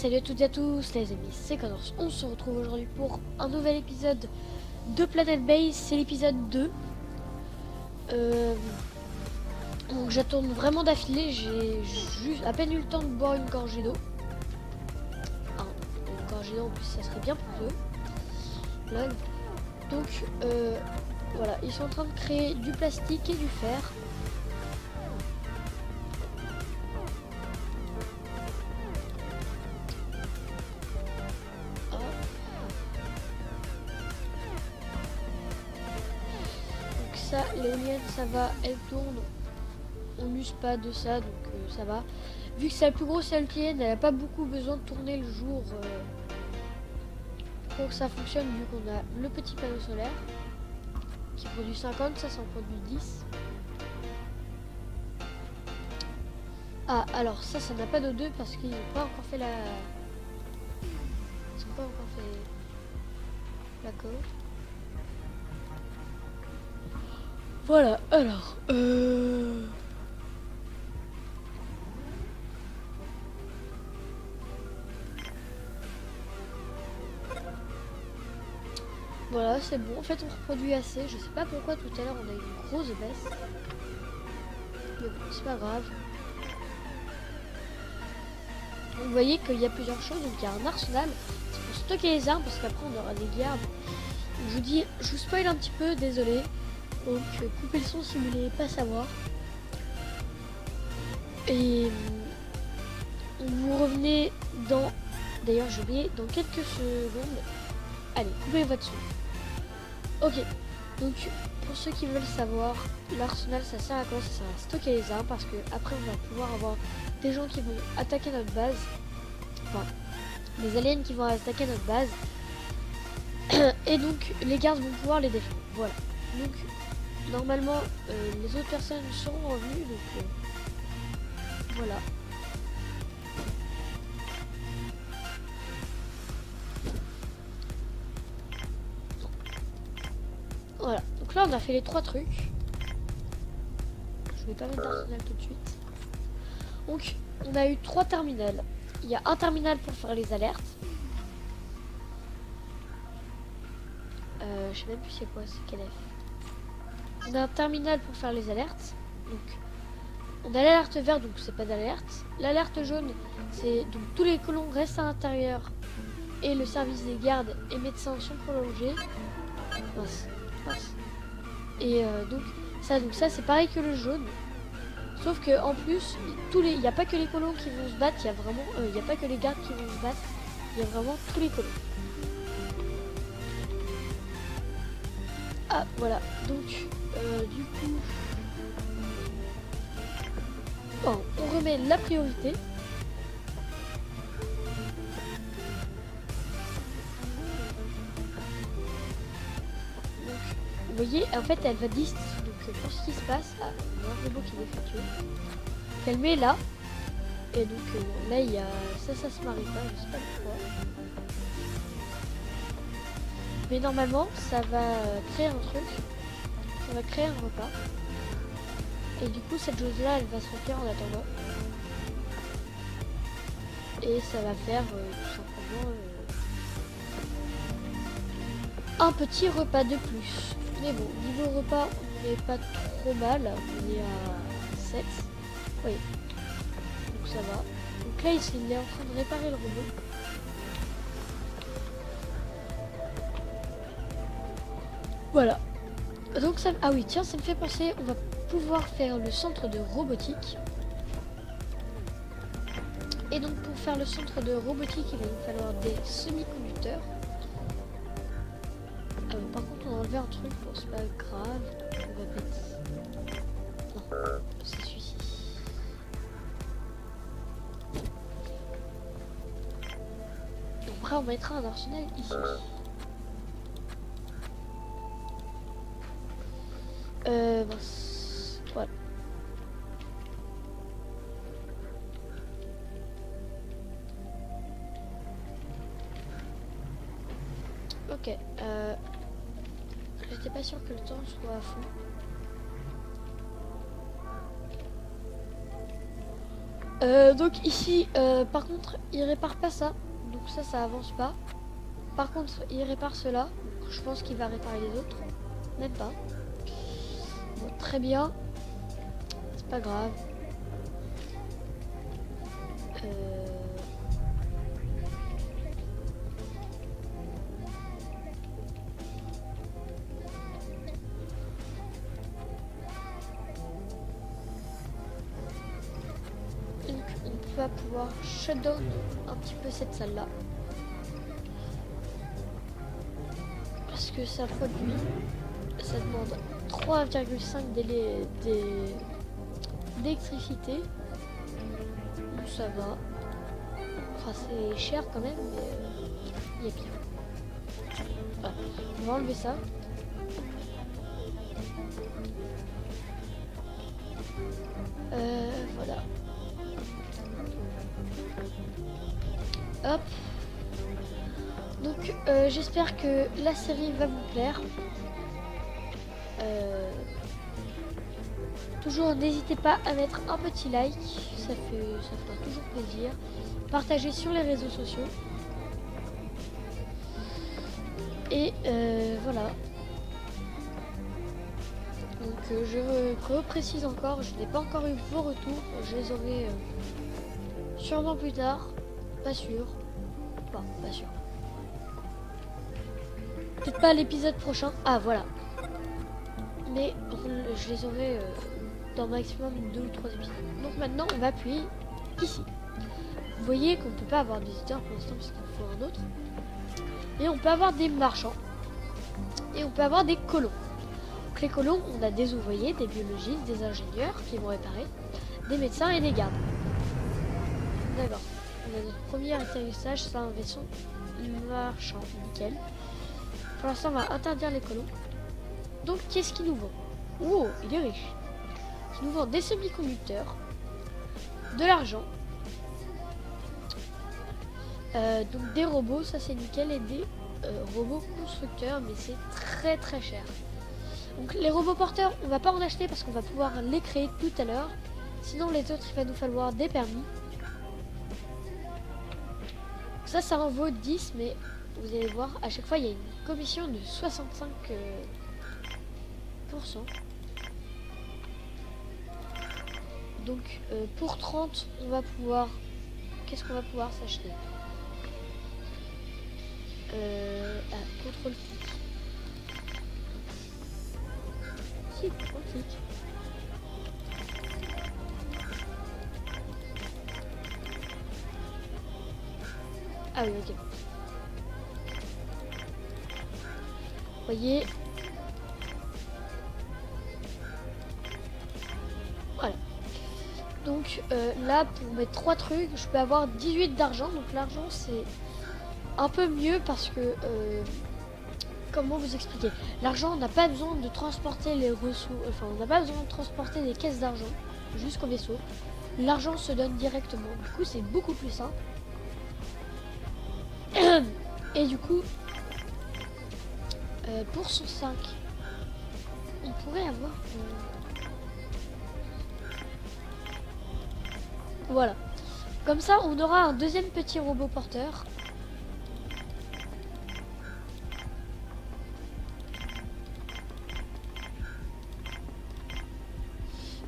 salut à toutes et à tous les amis, c'est Connors. On se retrouve aujourd'hui pour un nouvel épisode de Planet Base, c'est l'épisode 2. Donc j'attends vraiment d'affilée, j'ai juste à peine eu le temps de boire une gorgée d'eau. Une gorgée d'eau en plus ça serait bien pour eux. Là, donc voilà, ils sont en train de créer du plastique et du fer. L'éolienne ça va, elle tourne, on n'use pas de ça donc ça va. Vu que c'est la plus grosse éolienne, elle n'a pas beaucoup besoin de tourner le jour pour que ça fonctionne, vu qu'on a le petit panneau solaire qui produit 50, ça en produit 10. Ah alors ça n'a pas d'O2 parce qu'ils n'ont pas encore fait la... Ils n'ont pas encore fait la code. Voilà, alors, voilà, c'est bon. En fait, on reproduit assez. Je sais pas pourquoi tout à l'heure on a eu une grosse baisse. Mais bon, c'est pas grave. Vous voyez qu'il y a plusieurs choses. Donc, il y a un arsenal. C'est pour stocker les armes parce qu'après on aura des gardes. Donc, je vous dis, je vous spoil un petit peu, désolé. Donc, coupez le son si vous voulez pas savoir. Et vous revenez dans... D'ailleurs, j'ai oublié, dans quelques secondes. Allez, coupez votre son. Ok, donc pour ceux qui veulent savoir, l'arsenal ça sert à quoi? Ça sert à stocker les armes parce que après on va pouvoir avoir des gens qui vont attaquer notre base. Enfin, des aliens qui vont attaquer notre base. Et donc les gardes vont pouvoir les défendre. Voilà. Donc normalement les autres personnes seront revenues. Donc voilà. Voilà, donc là on a fait les 3 trucs. Je vais pas mettre d'arsenal tout de suite. Donc on a eu 3 terminals. Il y a un terminal pour faire les alertes. Je sais même plus c'est quoi, c'est quel F. On a un terminal pour faire les alertes. Donc on a l'alerte verte, donc c'est pas d'alerte. L'alerte jaune, c'est donc tous les colons restent à l'intérieur et le service des gardes et médecins sont prolongés. Mince. Et donc ça c'est pareil que le jaune, sauf que en plus il n'y a pas que les colons qui vont se battre, il y a vraiment il n'y a pas que les gardes qui vont se battre, il y a vraiment tous les colons. Ah voilà, donc du coup bon, on remet la priorité. Vous voyez, en fait, elle va distiller. Donc, pour ce qui se passe, il y a un robot qui est défectueux. Elle met là. Et donc, là, il y a. Ça se marie pas, je sais pas pourquoi. Mais normalement, ça va créer un truc. Ça va créer un repas. Et du coup, cette chose-là, elle va se remplir en attendant. Et ça va faire tout simplement un petit repas de plus. Mais bon, niveau repas, on n'est pas trop mal. On est à 7. Oui. Donc ça va. Donc là, il est en train de réparer le robot. Voilà. Donc ça... Ah oui, tiens, ça me fait penser, on va pouvoir faire le centre de robotique. Et donc pour faire le centre de robotique, il va nous falloir des semi-conducteurs. Par contre, on a enlevé un truc, bon, c'est pas grave. On va mettre... Non, c'est celui-ci. Après, on mettra un arsenal ici. Mince. Voilà. Ok. J'étais pas sûr que le temps soit à fond. Donc ici, par contre, il répare pas ça. Donc ça avance pas. Par contre, il répare cela. Donc, je pense qu'il va réparer les autres. Même pas. Bon, très bien. C'est pas grave. Donc on va pouvoir shutdown un petit peu cette salle là. Parce que ça produit, ça demande 3,5 d'électricité. Donc ça va. Enfin c'est cher quand même, mais il y a pire. Voilà. On va enlever ça. Voilà. Hop. Donc j'espère que la série va vous plaire. Toujours n'hésitez pas à mettre un petit like, ça fera toujours plaisir. Partagez sur les réseaux sociaux. Et voilà. Donc je reprécise encore, je n'ai pas encore eu vos retours, je les aurai sûrement plus tard, pas sûr. Enfin, pas sûr. Peut-être pas l'épisode prochain. Ah voilà. Mais je les aurai dans maximum 2 ou 3 épisodes. Donc maintenant on va appuyer ici. Vous voyez qu'on ne peut pas avoir de visiteurs pour l'instant parce qu'il faut un autre. Et on peut avoir des marchands. Et on peut avoir des colons. Donc les colons, on a des ouvriers, des biologistes, des ingénieurs qui vont réparer, des médecins et des gardes. D'accord. On a notre premier atterrissage, c'est un vaisseau marchand, nickel. Pour l'instant, on va interdire les colons. Donc, qu'est-ce qu'il nous vend? Oh, il est riche. Il nous vend des semi-conducteurs, de l'argent, donc des robots, ça c'est nickel, et des robots constructeurs, mais c'est très très cher. Donc les robots porteurs, on va pas en acheter parce qu'on va pouvoir les créer tout à l'heure. Sinon les autres, il va nous falloir des permis. Ça en vaut 10, mais vous allez voir, à chaque fois il y a une commission de 65%. Donc pour 30, on va pouvoir... Qu'est-ce qu'on va pouvoir s'acheter? Contrôle clic. Si, contrôle clic. Ah oui, ok. Vous voyez. Voilà. Donc là, pour mes 3 trucs, je peux avoir 18 d'argent. Donc l'argent, c'est un peu mieux parce que... comment vous expliquer? L'argent, on n'a pas besoin de transporter les ressources. Enfin, on n'a pas besoin de transporter des caisses d'argent jusqu'au vaisseau. L'argent se donne directement. Du coup, c'est beaucoup plus simple. Et du coup, pour son 5, on pourrait avoir... Voilà. Comme ça, on aura un deuxième petit robot porteur.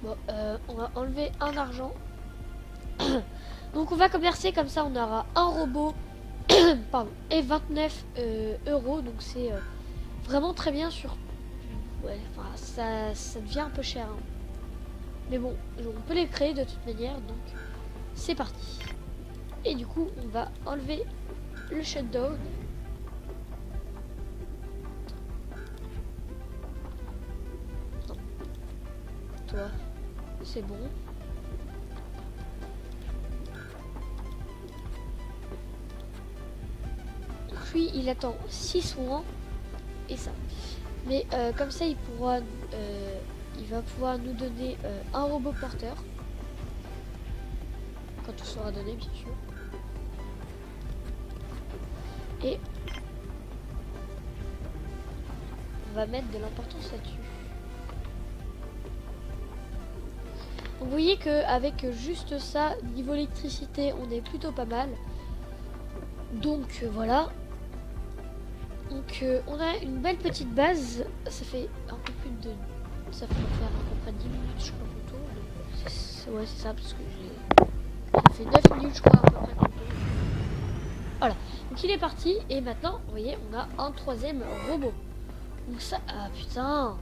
Bon, on va enlever un argent. Donc on va commercer, comme ça on aura un robot pardon, et 29 euros. Donc c'est vraiment très bien sur... Ouais, enfin, ça devient un peu cher. Hein. Mais bon, on peut les créer de toute manière. Donc c'est parti. Et du coup, on va enlever le shutdown. Non. Toi, c'est bon. Puis il attend 6 mois et ça. Mais comme ça, il va pouvoir nous donner un robot porteur. Quand tout sera donné, bien sûr. Et on va mettre de l'importance là-dessus. Vous voyez qu'avec juste ça, niveau électricité, on est plutôt pas mal. Donc voilà. Donc on a une belle petite base. Ça fait un peu plus de... Ça peut faire à peu près 10 minutes je crois qu'on tourne. Ouais c'est ça parce que ça fait 9 minutes je crois à peu près qu'on tourne. Voilà. Donc il est parti et maintenant vous voyez on a un troisième robot. Donc ça... Ah putain.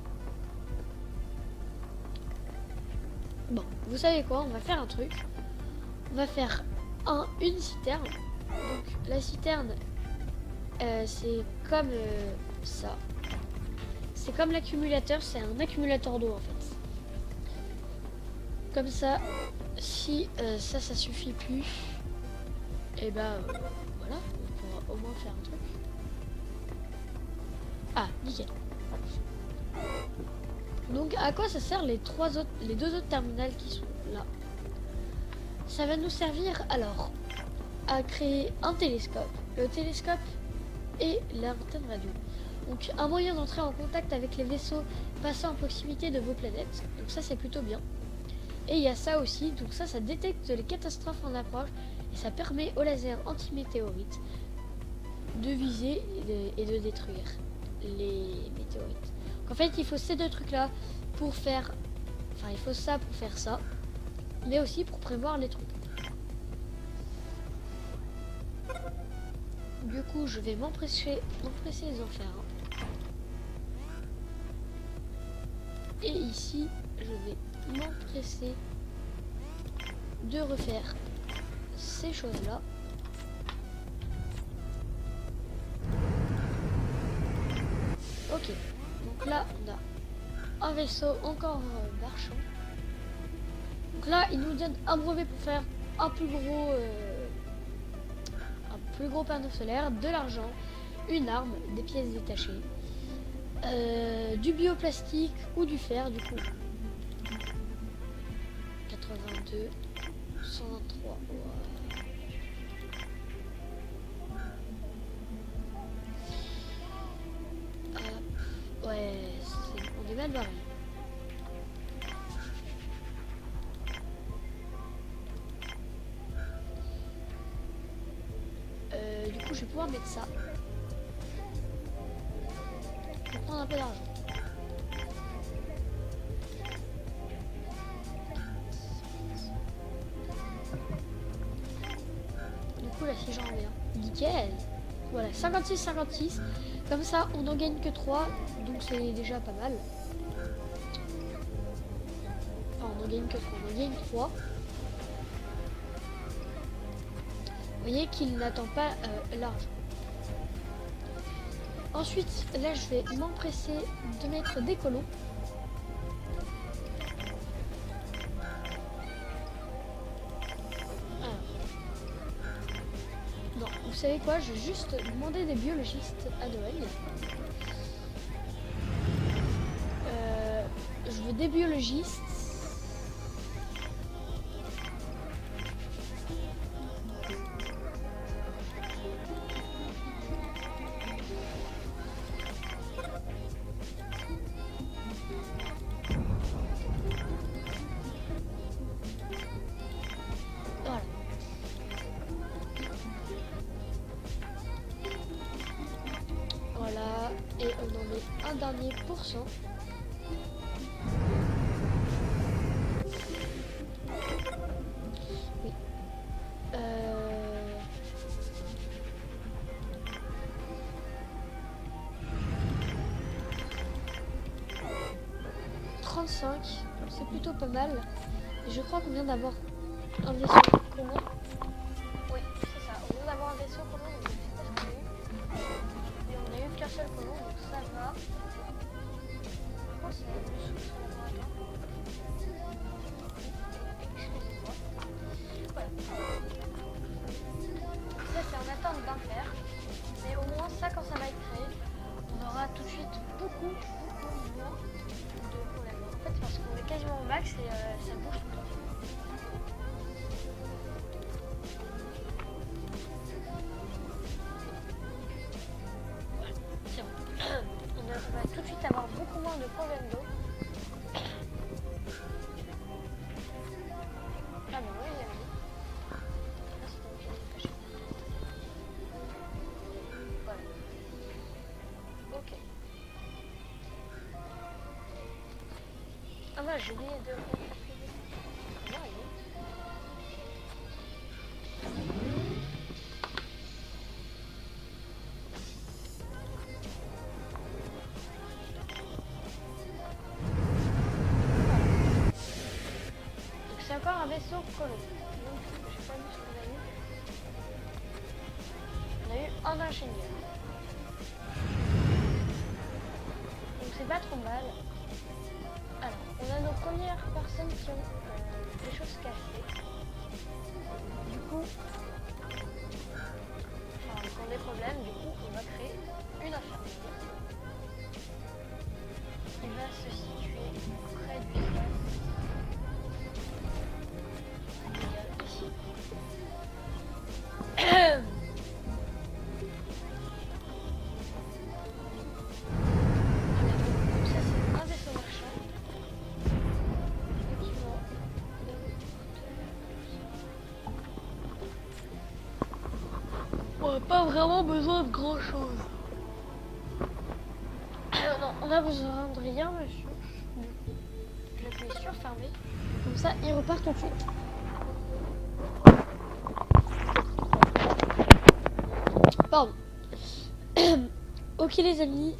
Bon, vous savez quoi, on va faire un truc. On va faire une citerne. Donc la citerne, c'est comme ça. C'est comme l'accumulateur, c'est un accumulateur d'eau en fait. Comme ça, si ça suffit plus, et ben voilà, on pourra au moins faire un truc. Ah, nickel. Donc à quoi ça sert les deux autres terminales qui sont là? Ça va nous servir alors à créer un télescope, le télescope et l'antenne radio. Donc un moyen d'entrer en contact avec les vaisseaux passant à proximité de vos planètes. Donc ça c'est plutôt bien. Et il y a ça aussi, donc ça détecte les catastrophes en approche et ça permet aux lasers anti-météorites de viser et de détruire les météorites. Donc, en fait il faut ces deux trucs là pour faire, enfin il faut ça pour faire ça, mais aussi pour prévoir les trucs. Du coup je vais m'empresser d'en faire un. Et ici je vais m'empresser de refaire ces choses là. Ok, donc là on a un vaisseau encore marchand. Donc là il nous donne un brevet pour faire un plus gros panneau solaire, de l'argent, une arme, des pièces détachées, du bioplastique ou du fer du coup. 82, 123. Ouais, on est mal barré. Du coup, je vais pouvoir mettre ça. Pour prendre un peu d'argent. Du coup, là, si j'en reviens. Nickel. Voilà, 56-56. Comme ça, on n'en gagne que 3. Donc, c'est déjà pas mal. Enfin, on n'en gagne que 3. On en gagne 3. Vous voyez qu'il n'attend pas l'argent. Ensuite, là, je vais m'empresser de mettre des colons. Alors. Non, vous savez quoi? Je vais juste demander des biologistes à Noël. Je veux des biologistes. Voilà, et on en met un dernier pourcent. Oui. 35, c'est plutôt pas mal. Et je crois qu'on vient d'avoir un vaisseau commun. Oui, c'est ça, on vient d'avoir un vaisseau commun, donc c'est ce qu'on a eu. Et on a eu qu'un seul colon, donc ça va. Je crois que c'est le laboratoire. Excusez-moi. Voilà. Ça c'est en attente d'un fer. Mais au moins ça, quand ça va être créé, on aura tout de suite beaucoup moins de problèmes. En fait, parce qu'on est quasiment au max et ça bouge tout le temps. Voilà, c'est bon. On va tout de suite avoir beaucoup moins de problèmes d'eau. Excusez-moi, j'ai oublié de... Comment elle est? Donc c'est encore un vaisseau colon. Donc j'ai pas vu ce qu'on a eu. On a eu un ingénieur. Donc c'est pas trop mal. Alors, on a nos premières personnes qui ont des choses cachées. Du coup, enfin, qui ont des problèmes, du coup, on va créer une infirmière qui va se situer près du sol. Ici. Donc ça, c'est un vaisseau marchand. On n'a pas vraiment besoin de grand chose. Non, on a besoin de rien, monsieur. J'appuie sur fermer. Comme ça, il repart tout de suite. Pardon. Ok les amis.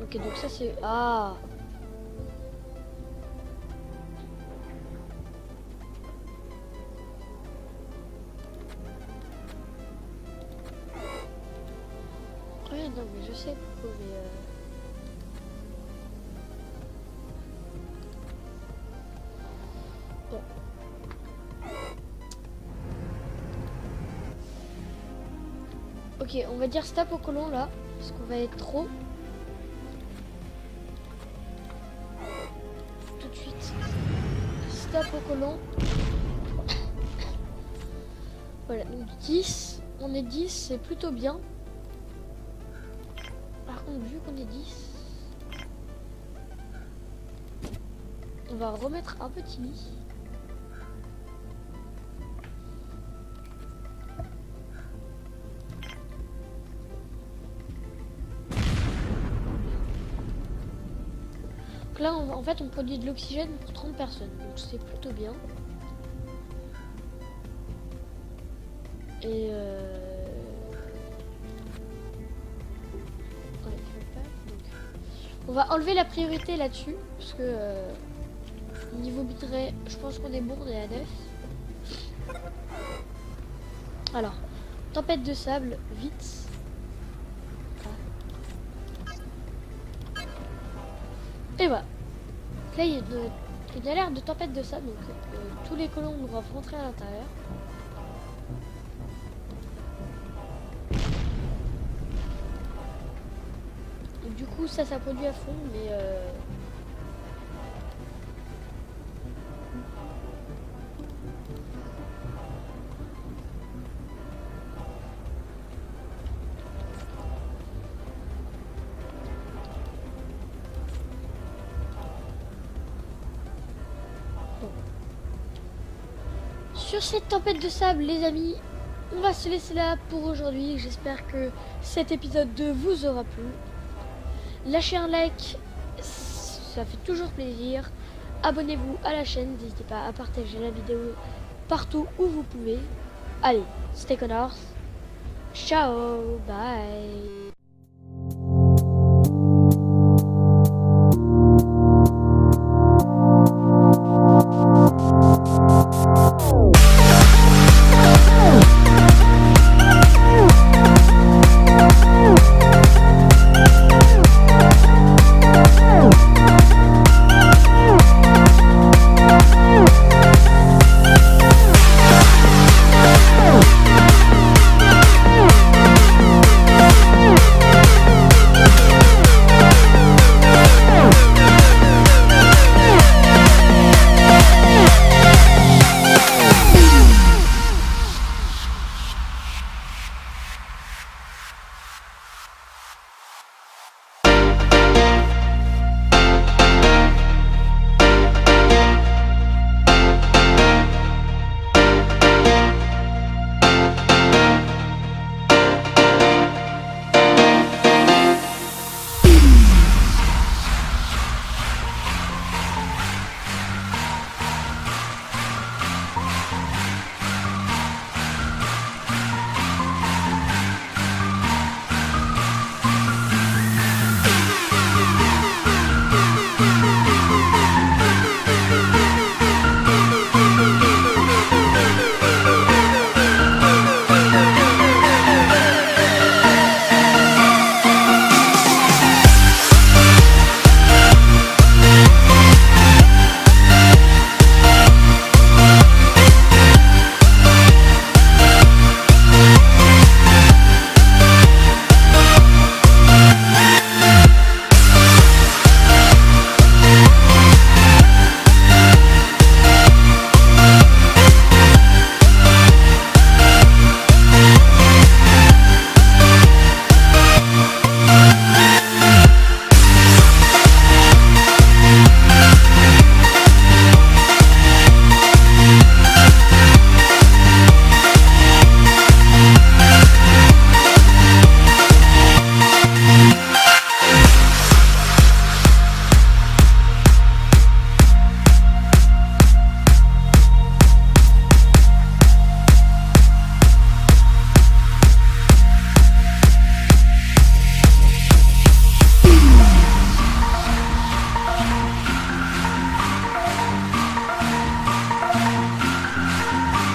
Ok, donc ça c'est... Ah. Ouais, non, mais je sais pourquoi, mais... Bon. Ok, on va dire stop au colon là, parce qu'on va être trop. Tout de suite. Stop au colon. Voilà, donc 10. On est 10, c'est plutôt bien. Par contre, vu qu'on est 10, on va remettre un petit lit. Donc là, en fait, on produit de l'oxygène pour 30 personnes, donc c'est plutôt bien. Et on va enlever la priorité là-dessus, parce que niveau bitrate, je pense qu'on est bon, on est à 9. Alors, tempête de sable, vite. Et voilà. Là, il y a une alerte de tempête de sable, donc tous les colons doivent rentrer à l'intérieur. Et du coup, ça produit à fond, mais... Sur cette tempête de sable, les amis, on va se laisser là pour aujourd'hui. J'espère que cet épisode 2 vous aura plu. Lâchez un like, ça fait toujours plaisir. Abonnez-vous à la chaîne, n'hésitez pas à partager la vidéo partout où vous pouvez. Allez, c'était Connors. Ciao, bye.